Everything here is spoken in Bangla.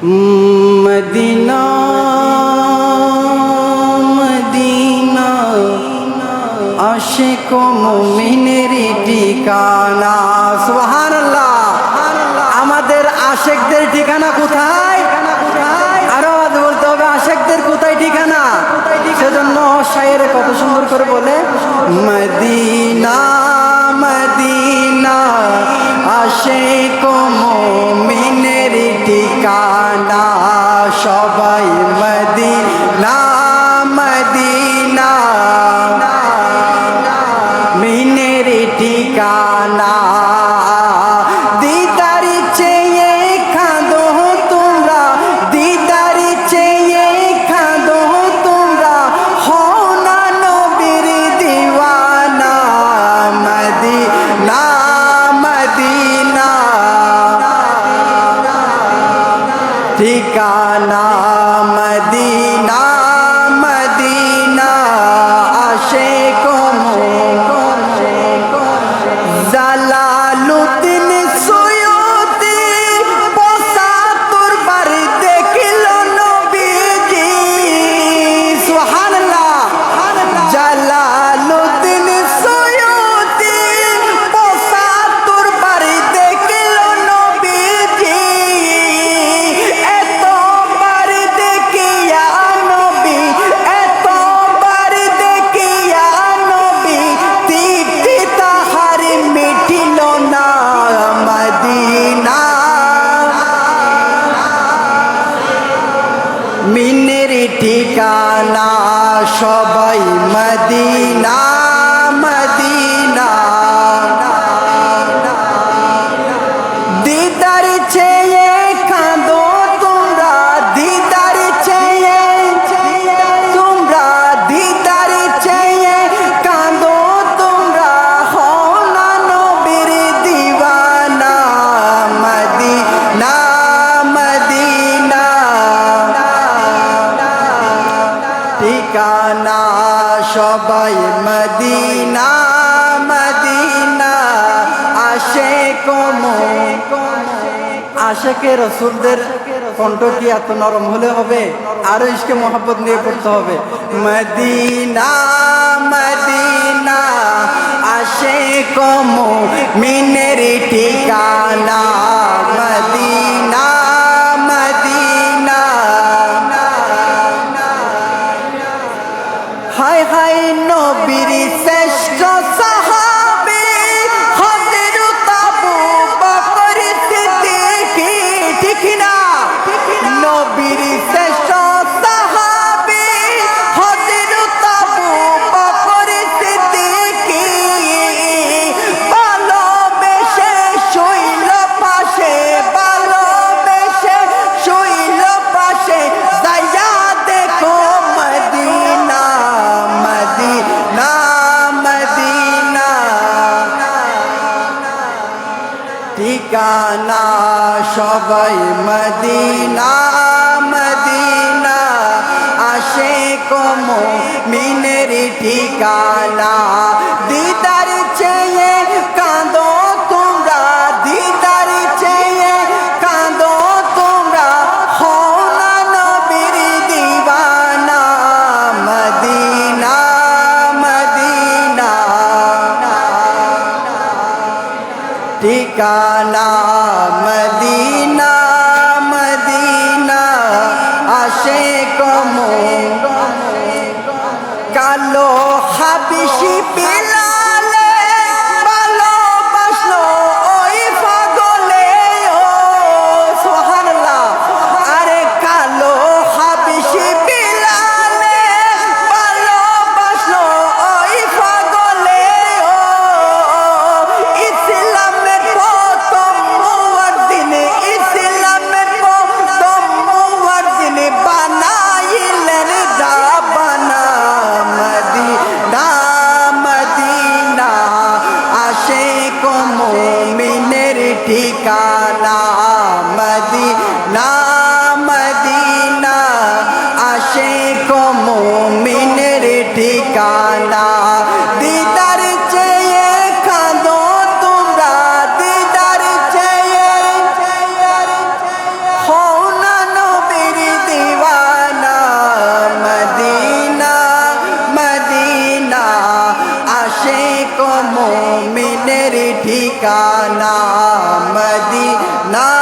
মদিনা মদিনা আশিক মুমিনের ঠিকানা। সুবহানাল্লাহ। আমাদের আশিকদের ঠিকানা কোথায়? আরো বলতে হবে আশিকদের কোথায় ঠিকানা। সেজন্য শায়ের কত সুন্দর করে বলে, মদিনা মদিনা আশিক মুমিনের ঠিকানা, সবাই মদিনা মদিনা মিনের ঠিকানা। দিদার চেয়ে কাঁদো তোমরা, দিদার চেয়ে কাঁদো তোমরা, হও না নবীর দিওয়ানা। মদিনা মদিনা ঠিকানা, মদিনা মদিনা আশিক জালালুদ্দিন সৈয়দী ৭৫ বার দেখিল নবীজি। সুবহানাল্লাহ। জালালুদ্দিন সৈয়দী ৭৫ বার দেখিল নবীজি। এতবার দেখিয়া নবী, এতবার দেখিয়া নবী, তৃপ্তি তাহার মিটিল না। মদিনা মিনের ঠিকানা, সবাই মদিনা মদিনা। দিদার চেয়ে কাঁদো তোমরা, দিদার চেয়ে তোমরা, দিদার চেয়ে কাঁদো তোমরা, হও না নবীর দিওয়ানা। মদিনা মদিনা ঠিকানা, সবাই মদিনা মদিনা আশিক আশিকে রসুলদের কণ্ঠ কি এত নরম হলে হবে? আরো ইশকে মোহাব্বত নিয়ে পড়তে হবে। মদিনা মদিনা আশিক মুমিনের ঠিকানা। মদিনা মদিনা হায় হায় নবীর শ্রেষ্ঠ সাহাবী হযরত আবু বকর সিদ্দিক। ঠিক না? নবীর শ্রেষ্ঠ সাহাবী হযরত আবু বকর সিদ্দিক। ভালোবেসে শুইল পাশে, ভালোবেসে শুইল পাশে, যাইয়া দেখো মদিনা মদিনা মদিনা ঠিকানা, সবাই মদিনা মদিনা আশিক মুমিনের ঠিকানা। দিদার চেয়ে কাঁদো তোমরা, দিদার চেয়ে কাঁদো তোমরা, হও না নবীর দিওয়ানা। মদিনা মদিনা ঠিকানা, মদিনা মদিনা আশিক কালো হাবিশি বিলালে ভালোবাসলো ওই পাগলে। ও সুবহানাল্লাহ। আরে কালো হাবিশি বিলালে ভালোবাসলো ওই পাগলে। ও ইসলামের প্রথম মুমিনের ঠিকানা মদিনা